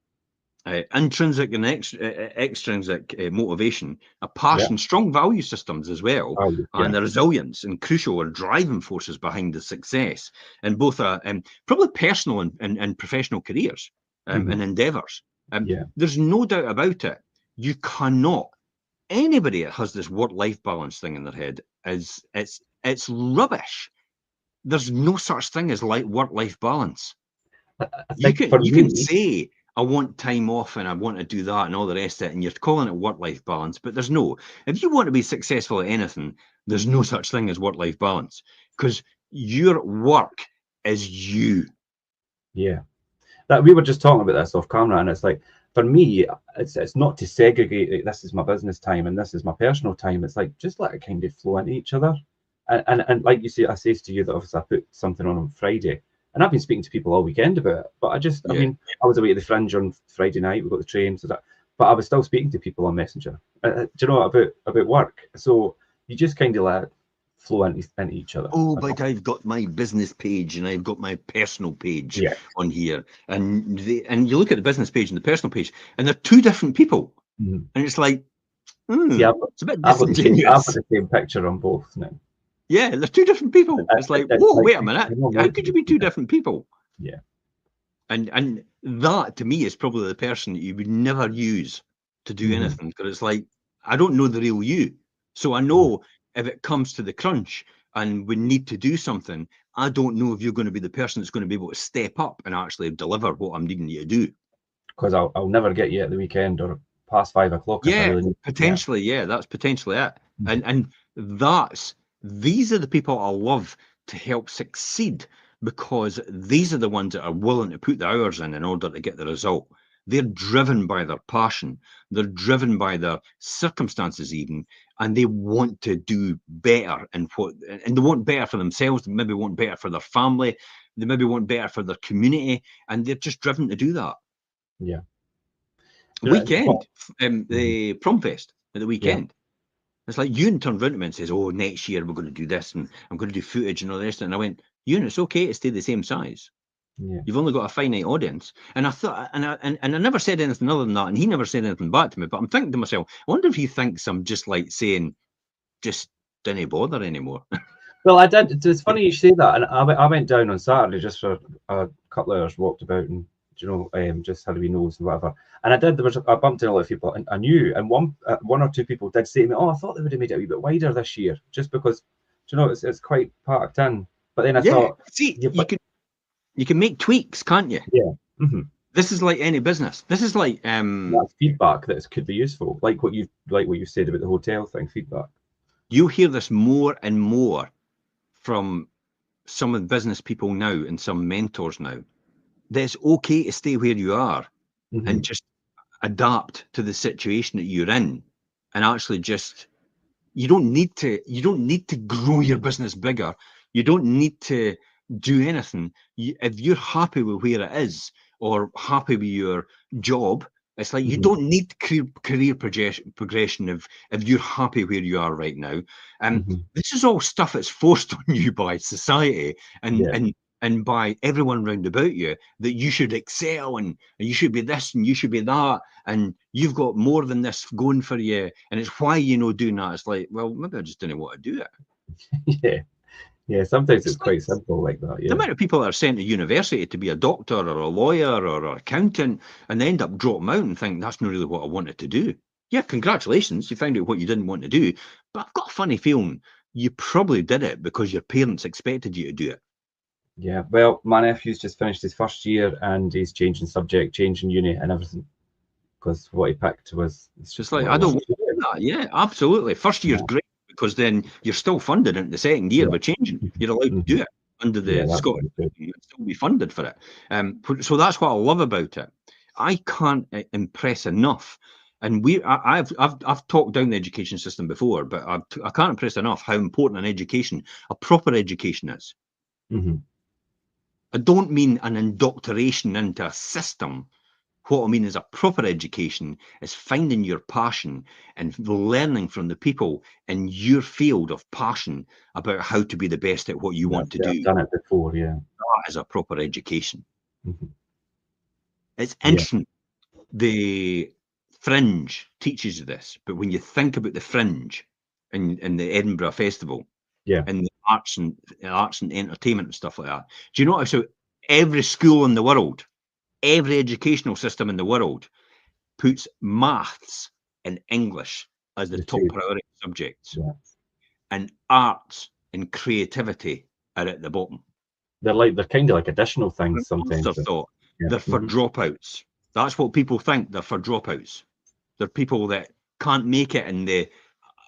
intrinsic and extrinsic motivation, a Yeah. passion, strong value systems as well, Oh, and yeah. the resilience and crucial or driving forces behind the success in both probably personal and professional careers Hmm. and endeavours. Yeah. There's no doubt about it. You cannot. Anybody that has this work-life balance thing in their head is it's rubbish. There's no such thing as like work-life balance. I You think can for you can me, say I want time off and I want to do that and all the rest of it, and you're calling it work-life balance, but there's no. If you want to be successful at anything, there's no such thing as work-life balance because your work is you. yeah, that we were just talking about this off camera, and it's like for me, it's not to segregate. Like, this is my business time and this is my personal time. It's like just let it kind of flow into each other. And like you say, I say to you that obviously I put something on Friday, and I've been speaking to people all weekend about it. But I Yeah. mean, I was away at the Fringe on Friday night. We got the train, so that. But I was still speaking to people on Messenger. Do you know about work? So you just kind of let it flow into each other. Oh, but I've got my business page and I've got my personal page Yeah. on here, and you look at the business page and the personal page, and they're two different people, Mhm. and it's like, See, it's a bit I've got disingenuous. the same picture on both now. Yeah, they're two different people. It's like, whoa, wait a minute, how could you be two different people? Yeah. And that to me is probably the person that you would never use to do anything, because it's like, I don't know the real you, so I know if it comes to the crunch and we need to do something, I don't know if you're going to be the person that's going to be able to step up and actually deliver what I'm needing you to do. Because I'll never get you at the weekend or past 5 o'clock if I Yeah, really need. potentially. Yeah, that's potentially it. And these are the people I love to help succeed, because these are the ones that are willing to put the hours in order to get the result. They're driven by their passion. They're driven by their circumstances even, and they want to do better, and they want better for themselves. They maybe want better for their family. They maybe want better for their community, and they're just driven to do that. Yeah. Weekend, the prom fest at the Yeah. weekend. It's like Ewan turned around to me and says, "Oh, next year we're going to do this, and I'm going to do footage and all this." And I went, "Ewan, it's okay to stay the same size. Yeah. You've only got a finite audience." And I thought, and I never said anything other than that, and he never said anything back to me. But I'm thinking to myself, I wonder if he thinks I'm just like saying, "Just didn't bother anymore." Well, I did. It's funny you say that, and I went down on Saturday just for a couple of hours, walked about, and just had a wee nose and whatever. And I did. I bumped into a lot of people I knew, and one or two people did say to me, "Oh, I thought they would have made it a wee bit wider this year, just because, it's quite packed in." But then I thought, see, yeah, you can make tweaks, can't you? yeah. Mm-hmm. This is like any business. This is like That's feedback that could be useful, like what you said about the hotel thing. Feedback. you hear this more and more from some of the business people now and some mentors now, that it's okay to stay where you are and just adapt to the situation that you're in, and actually just, you don't need to grow your business bigger. You don't need to do anything. If you're happy with where it is, or happy with your job, it's like you don't need career progression if you're happy where you are right now. This is all stuff that's forced on you by society and by everyone round about you, that you should excel, and you should be this and you should be that, and you've got more than this going for you, and it's why doing that. It's like, well, maybe I just didn't want to do it. Yeah. Sometimes it's It's like quite simple like that. the Yeah. amount of people that are sent to university to be a doctor or a lawyer or an accountant, and they end up dropping out and think that's not really what I wanted to do. Yeah, congratulations, you found out what you didn't want to do. But I've got a funny feeling you probably did it because your parents expected you to do it. Yeah. Well, my nephew's just finished his first year, and he's changing subject, changing uni, and everything, because what he picked was. It's Just just like, what I he don't wants want to to do that. Yeah, absolutely. First year's do. great, because then you're still funded into the second year Yeah. by changing. You're allowed to do it under Yeah, the that's Scottish. really good. You'll still be funded for it. So that's what I love about it. I can't impress enough. And I've talked down the education system before, but I can't impress enough how important an education, a proper education, is. I don't mean an indoctrination into a system. What I mean is a proper education is finding your passion and learning from the people in your field of passion about how to be the best at what you want to do. I've done it before, yeah. That is a proper education. It's interesting. The Fringe teaches you this, but when you think about the Fringe and the Edinburgh Festival, and the arts and entertainment and stuff like that, do you notice how every school in the world, every educational system in the world, puts maths and English as the top priority subjects, and arts and creativity are at the bottom? They're kind of like additional things sometimes. They're for dropouts. That's what people think. They're for dropouts. They're people that can't make it in the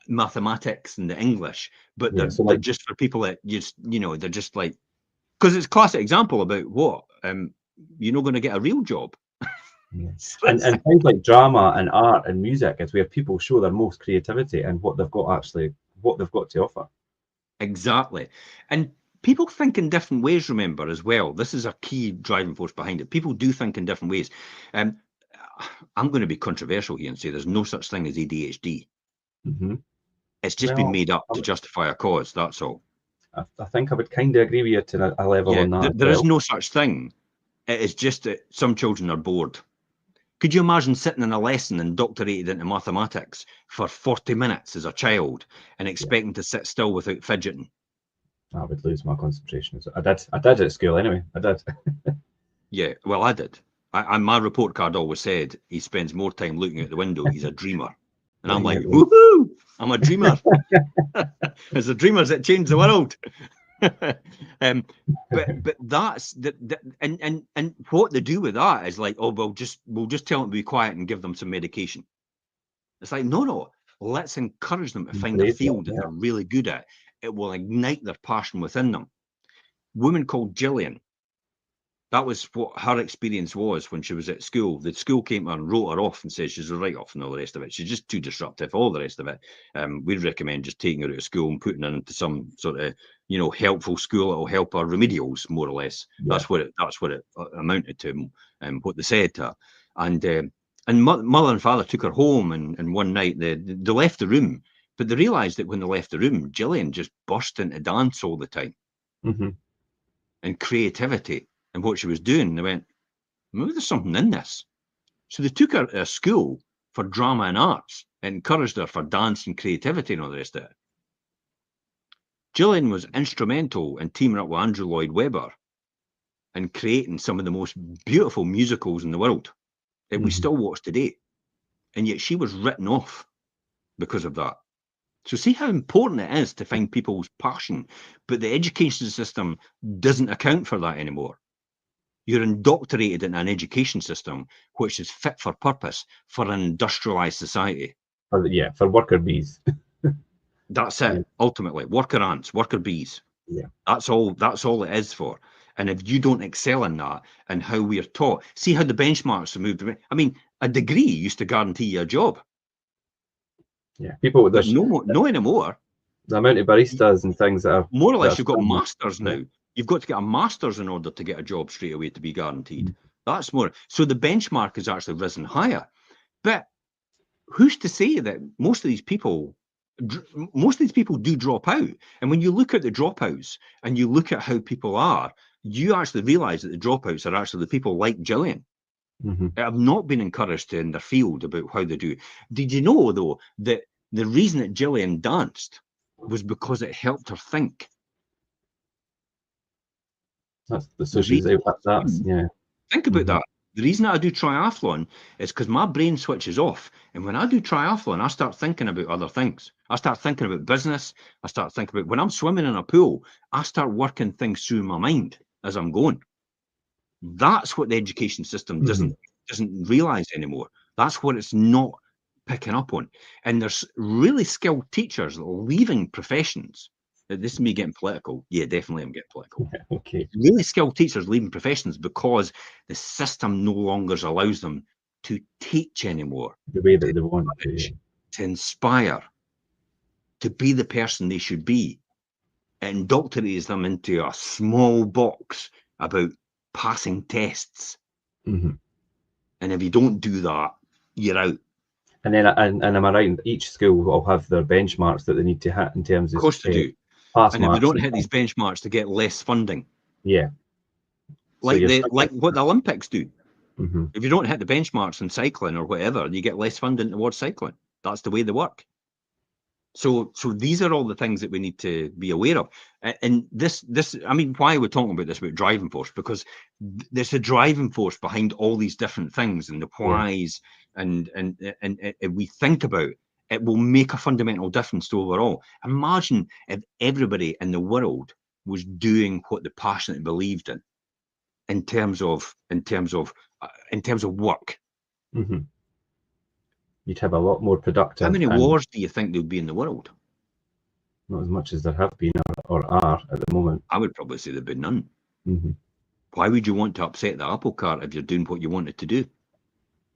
mathematics and the English, but they're just for people that they're just like, because it's a classic example about what you're not going to get a real job. And things like drama and art and music is where people show their most creativity and what they've got to offer. Exactly. And people think in different ways, remember, as well. This is a key driving force behind it. People do think in different ways. Um, I'm going to be controversial here and say there's no such thing as ADHD. Hmm. It's just been Well, made up to justify a cause, that's all. I think I would kind of agree with you to a level Yeah, on that as there is well. no such thing. It is just that some children are bored. Could you imagine sitting in a lesson indoctrinated into mathematics for 40 minutes as a child and Yeah, expecting to sit still without fidgeting? I would lose my concentration. So I did at school anyway. I did. Yeah, well, I did. My report card always said he spends more time looking out the window. He's a dreamer. And I'm Looking like, at the woohoo! I'm a dreamer. It's the dreamers that change the world. But that's and what they do with that is like, oh, we'll just tell them to be quiet and give them some medication. It's like, no, let's encourage them to find a grades it, field that yeah. they're really good at. It will ignite their passion within them. Woman called Gillian, that was what her experience was when she was at school. The school came to her and wrote her off and said she's a write-off and all the rest of it. She's just too disruptive, all the rest of it. We'd recommend just taking her out of school and putting her into some sort of, helpful school that will help her remedials, more or less. Yeah. That's what it amounted to, and what they said to her. And mother and father took her home, and one night they left the room, but they realised that when they left the room, Gillian just burst into dance all the time Hmm. and creativity and what she was doing. They went, maybe there's something in this. So they took her to a school for drama and arts and encouraged her for dance and creativity and all the rest of it. Gillian was instrumental in teaming up with Andrew Lloyd Webber and creating some of the most beautiful musicals in the world that we still watch today. And yet she was written off because of that. So see how important it is to find people's passion, but the education system doesn't account for that anymore. You're indoctrinated in an education system which is fit for purpose for an industrialized society. For worker bees. That's Yeah. it. Ultimately, worker ants, worker bees. Yeah. That's all it is for. And if you don't excel in that and how we are taught, see how the benchmarks have moved away. I mean, a degree used to guarantee you a job, Yeah. People, but there's no anymore. the amount of baristas and things More or that less, are you've got still, masters yeah. now. You've got to get a master's in order to get a job straight away to be guaranteed. That's more. So the benchmark has actually risen higher. But who's to say that most of these people do drop out? And when you look at the dropouts and you look at how people are, you actually realize that the dropouts are actually the people like Gillian Hmm. that have not been encouraged in their field about how they do. Did you know, though, that the reason that Gillian danced was because it helped her think? So The she's reason, that's yeah. think about Hmm. that. The reason that I do triathlon is because my brain switches off. And when I do triathlon, I start thinking about other things. I start thinking about business. I start thinking about when I'm swimming in a pool, I start working things through my mind as I'm going. That's what the education system Hmm. doesn't realize anymore. That's what it's not picking up on. And there's really skilled teachers leaving professions. This is me getting political. Yeah, definitely I'm getting political. Okay. Really skilled teachers leaving professions because the system no longer allows them to teach anymore, The way to that they want to. Yeah. encourage, to inspire, to be the person they should be. It indoctrinates them into a small box about passing tests. Hmm. And if you don't do that, you're out. Of And then, and am I right? Each school will have their benchmarks that they need to hit in terms of course to do. pass And if they marks don't and hit these things. benchmarks to get less funding, Yeah. So like you're stuck like what the Olympics do. in. If you don't hit the benchmarks in cycling or whatever, you get less funding towards cycling. That's the way they work. So these are all the things that we need to be aware of. And this, I mean, why are we talking about this about driving force? Because there's a driving force behind all these different things and the Yeah. whys, and if we think about it, will make a fundamental difference to overall. Imagine if everybody in the world was doing what they passionately believed in terms of work. Hmm. You'd have a lot more How productive many and wars do you think there would be in the world? not as much as there have been or are at the moment. I would probably say there'd be none. Hmm. Why would you want to upset the apple cart if you're doing what you wanted to do?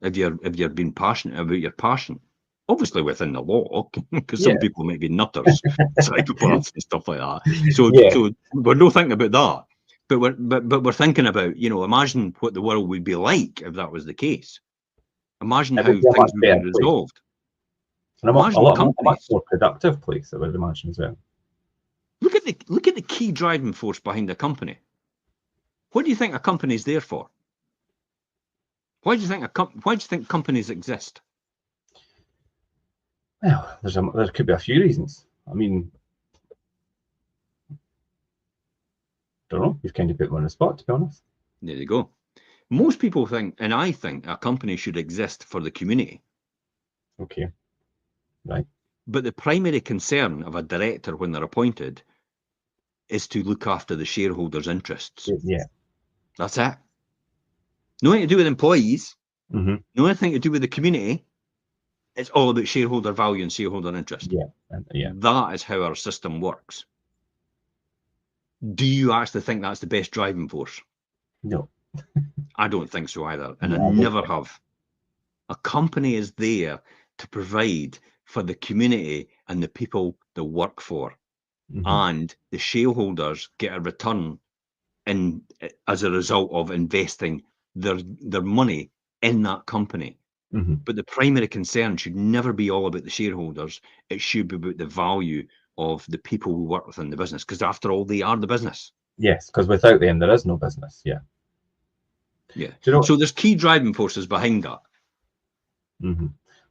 If you're being passionate about your passion. obviously within the law, because Yeah. some people might be nutters, psychopaths and stuff like that. So, Yeah. so we're not thinking about that. But we're thinking about, imagine what the world would be like if that was the case. Imagine It how would be a much things would be better place. resolved. And a Imagine much companies. more productive place, I would imagine as well. Look at the key driving force behind a company. What do you think a company is there for? Why do you think companies exist? Well, there could be a few reasons. I mean, don't know. You've kind of put me on the spot, to be honest. There you go. Most people think, and I think, a company should exist for the community. Okay. Right. But the primary concern of a director when they're appointed is to look after the shareholders' interests. Yeah. That's it. Nothing to do with employees, Mm-hmm. nothing to do with the community. It's all about shareholder value and shareholder interest. Yeah. Yeah. That is how our system works. Do you actually think that's the best driving force? No. I don't think so either. And I No, never have. A company is there to provide for the community and the people they work for. Mm-hmm. And the shareholders get a return as a result of investing their money in that company. Mm-hmm. But the primary concern should never be all about the shareholders. It should be about the value of the people who work within the business, because after all, they are the business. Yes, because without them, there is no business. Yeah. Yeah. Do you know? So there's key driving forces behind that. Mm-hmm.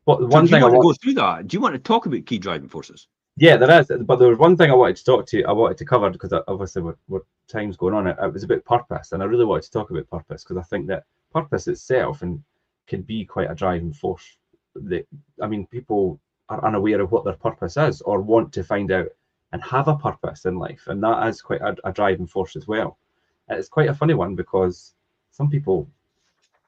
But So one do you thing want to go through that? Do you want to talk about key driving forces? yeah, there is. But there was one thing I wanted to cover, because obviously with time's going on. It was about purpose, and I really wanted to talk about purpose because I think that purpose itself can be quite a driving force. I mean, people are unaware of what their purpose is, or want to find out and have a purpose in life, and that is quite a driving force as well. And it's quite a funny one because some people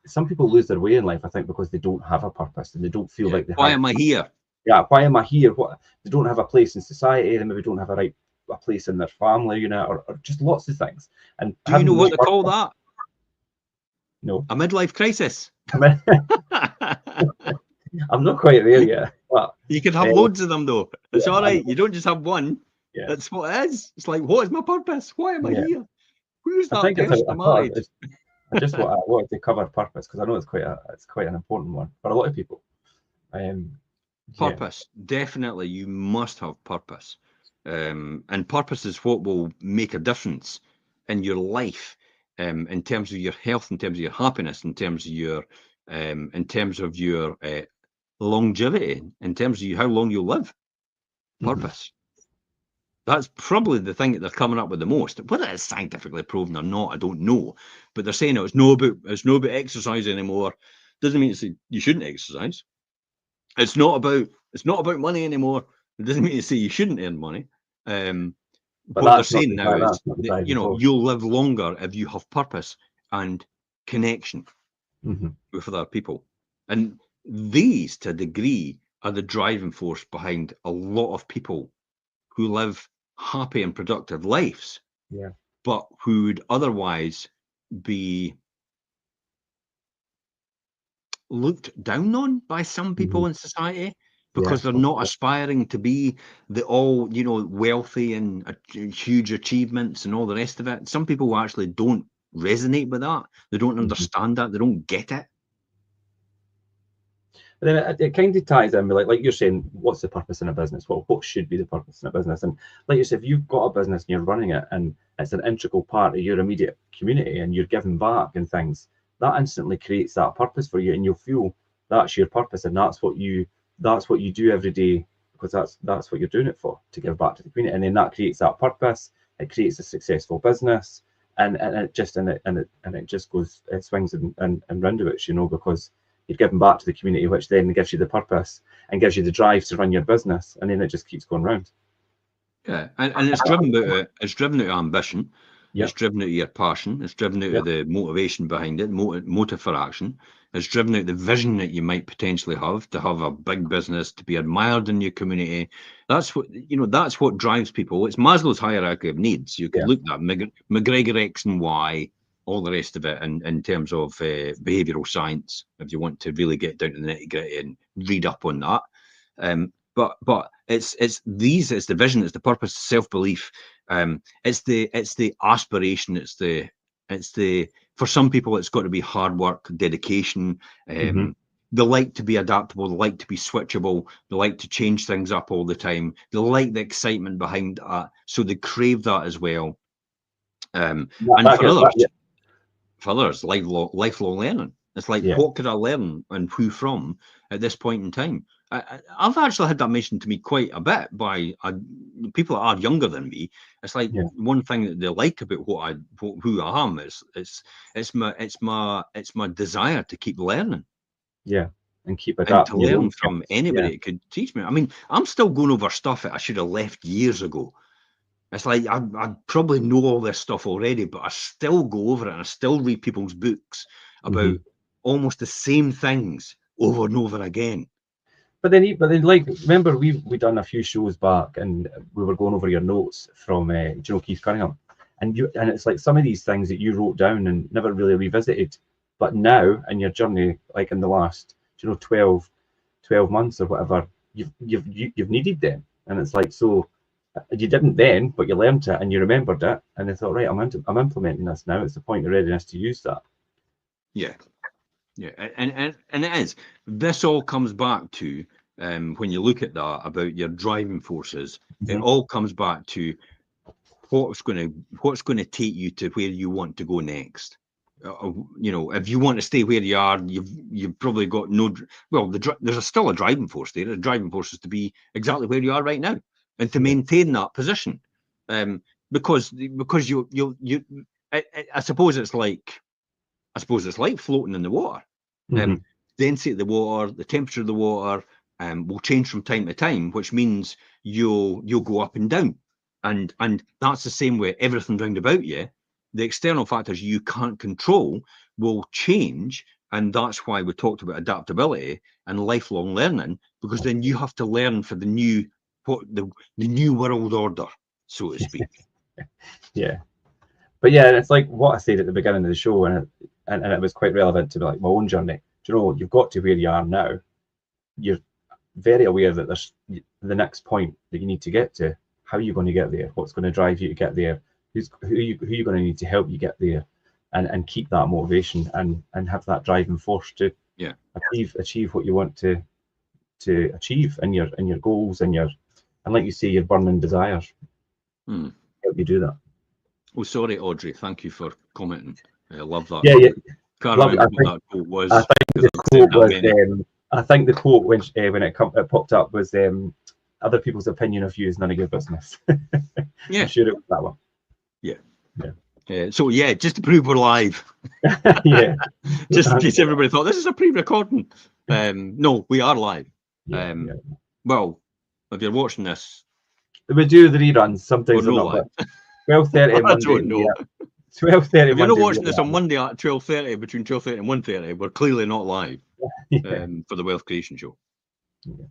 lose their way in life, I think, because they don't have a purpose and they don't feel like they Why have. am I here? Yeah, why am I here? What, they don't have a place in society, they maybe don't have a place in their family unit, or just lots of things. And Do you know what they purpose, call that? no, A midlife crisis. I mean, I'm not quite there yet. But You can have loads of them though. It's yeah, all right. You don't just have one. yeah, That's what it is. It's like, what is my purpose? Why am I yeah. here? Who's I that think person I married? I just wanted to cover purpose because I know it's quite an important one for a lot of people. Yeah. Purpose. Definitely, you must have purpose. And purpose is what will make a difference in your life, in terms of your health, in terms of your happiness, in terms of your longevity, in terms of how long you live. Purpose. That's probably the thing that they're coming up with the most. Whether it's scientifically proven or not, I don't know. But they're saying it's no about exercise anymore. Doesn't mean you shouldn't exercise. It's not about money anymore. It doesn't mean to say you shouldn't earn money. But What they're that's not saying now is the that, driving force. you'll live longer if you have purpose and connection Mm-hmm. with other people. And these, to a degree, are the driving force behind a lot of people who live happy and productive lives, Yeah. but who would otherwise be looked down on by some people in society because they're not aspiring to be the all, wealthy and huge achievements and all the rest of it. Some people actually don't resonate with that. They don't understand that. They don't get it. But then it kind of ties in with like you're saying, what's the purpose in a business? What should be the purpose in a business? And like you said, if you've got a business and you're running it and it's an integral part of your immediate community and you're giving back and things, that instantly creates that purpose for you, and you'll feel that's your purpose, and that's what you do every day, because that's what you're doing it for, to give back to the community. And then that creates that purpose. It creates a successful business, and it just goes, it swings and roundabouts, because you're giving back to the community, which then gives you the purpose and gives you the drive to run your business, and then it just keeps going round. Yeah, and it's driven out of ambition. Yep. It's driven out of your passion. It's driven out of the motivation behind it, motive for action. It's driven out the vision that you might potentially have to have a big business, to be admired in your community. That's what drives people. It's Maslow's hierarchy of needs. You could look at that, McGregor X and Y, all the rest of it, in terms of behavioral science, if you want to really get down to the nitty-gritty and read up on that. But it's the vision, it's the purpose, self-belief, it's the aspiration, it's the for some people it's got to be hard work, dedication. They like to be adaptable, they like to be switchable, they like to change things up all the time, they like the excitement behind that, so they crave that as well. And for others, lifelong learning. It's like, what could I learn and who from at this point in time? I've actually had that mentioned to me quite a bit by people that are younger than me. It's like one thing that they like about who I am is it's my desire to keep learning. Yeah, and keep adapting. And to learn from anybody that could teach me. I mean, I'm still going over stuff that I should have left years ago. It's like I probably know all this stuff already, but I still go over it and I still read people's books about almost the same things over and over again. But then, like, remember we done a few shows back, and we were going over your notes from Keith Cunningham, and it's like some of these things that you wrote down and never really revisited, but now in your journey, like in the last 12 months or whatever, you've needed them, and it's like, so you didn't then, but you learned it and you remembered it, and they thought, right, I'm implementing this now. It's the point of readiness to use that. Yeah, and it is. This all comes back to when you look at that about your driving forces. It all comes back to what's going to take you to where you want to go next. If you want to stay where you are, you've probably got no. Well, there's still a driving force there. The driving force is to be exactly where you are right now, and to maintain that position, because I suppose it's like floating in the water. Density of the water, the temperature of the water, will change from time to time, which means you'll go up and down, and that's the same way everything round about you. The external factors you can't control will change, and that's why we talked about adaptability and lifelong learning, because then you have to learn for the new world order, so to speak. Yeah, but it's like what I said at the beginning of the show, and it was quite relevant to like my own journey. You've got to where you are now. You're very aware that there's the next point that you need to get to. How are you going to get there? What's going to drive you to get there? Who you going to need to help you get there, and keep that motivation and have that driving force to achieve what you want to achieve in your goals and like you say, your burning desires. Help you do that. Oh, sorry, Audrey. Thank you for commenting. I love that. Yeah. Love what that quote was. I think the quote when it popped up was other people's opinion of you is none of your business. Yeah, I'm sure it was that one. So just to prove we're live. Yeah. Just in case everybody thought this is a pre-recording. No, we are live. Well, if you're watching this, we do the reruns. Sometimes they're not. 12:30 Monday. I don't know. 12:30. If you're not watching this on Monday at 12:30, between 12:30 and 1:30, we're clearly not live for the Wealth Creation Show. Yeah.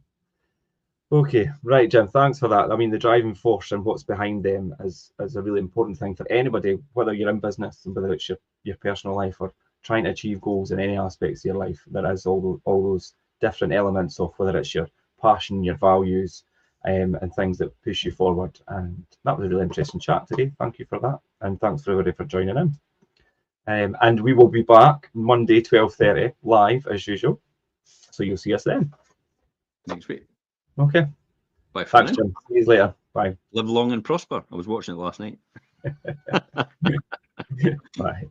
Okay, right, Jim. Thanks for that. I mean, the driving force and what's behind them is a really important thing for anybody, whether you're in business and whether it's your personal life or trying to achieve goals in any aspects of your life. There is all those different elements of whether it's your passion, your values, and things that push you forward. And that was a really interesting chat today. Thank you for that, and thanks for everybody for joining in. And we will be back Monday 12:30 live as usual. So you'll see us then next week. Okay. Bye for Thanks, now. Jim. See you later. Bye. Live long and prosper. I was watching it last night. Bye.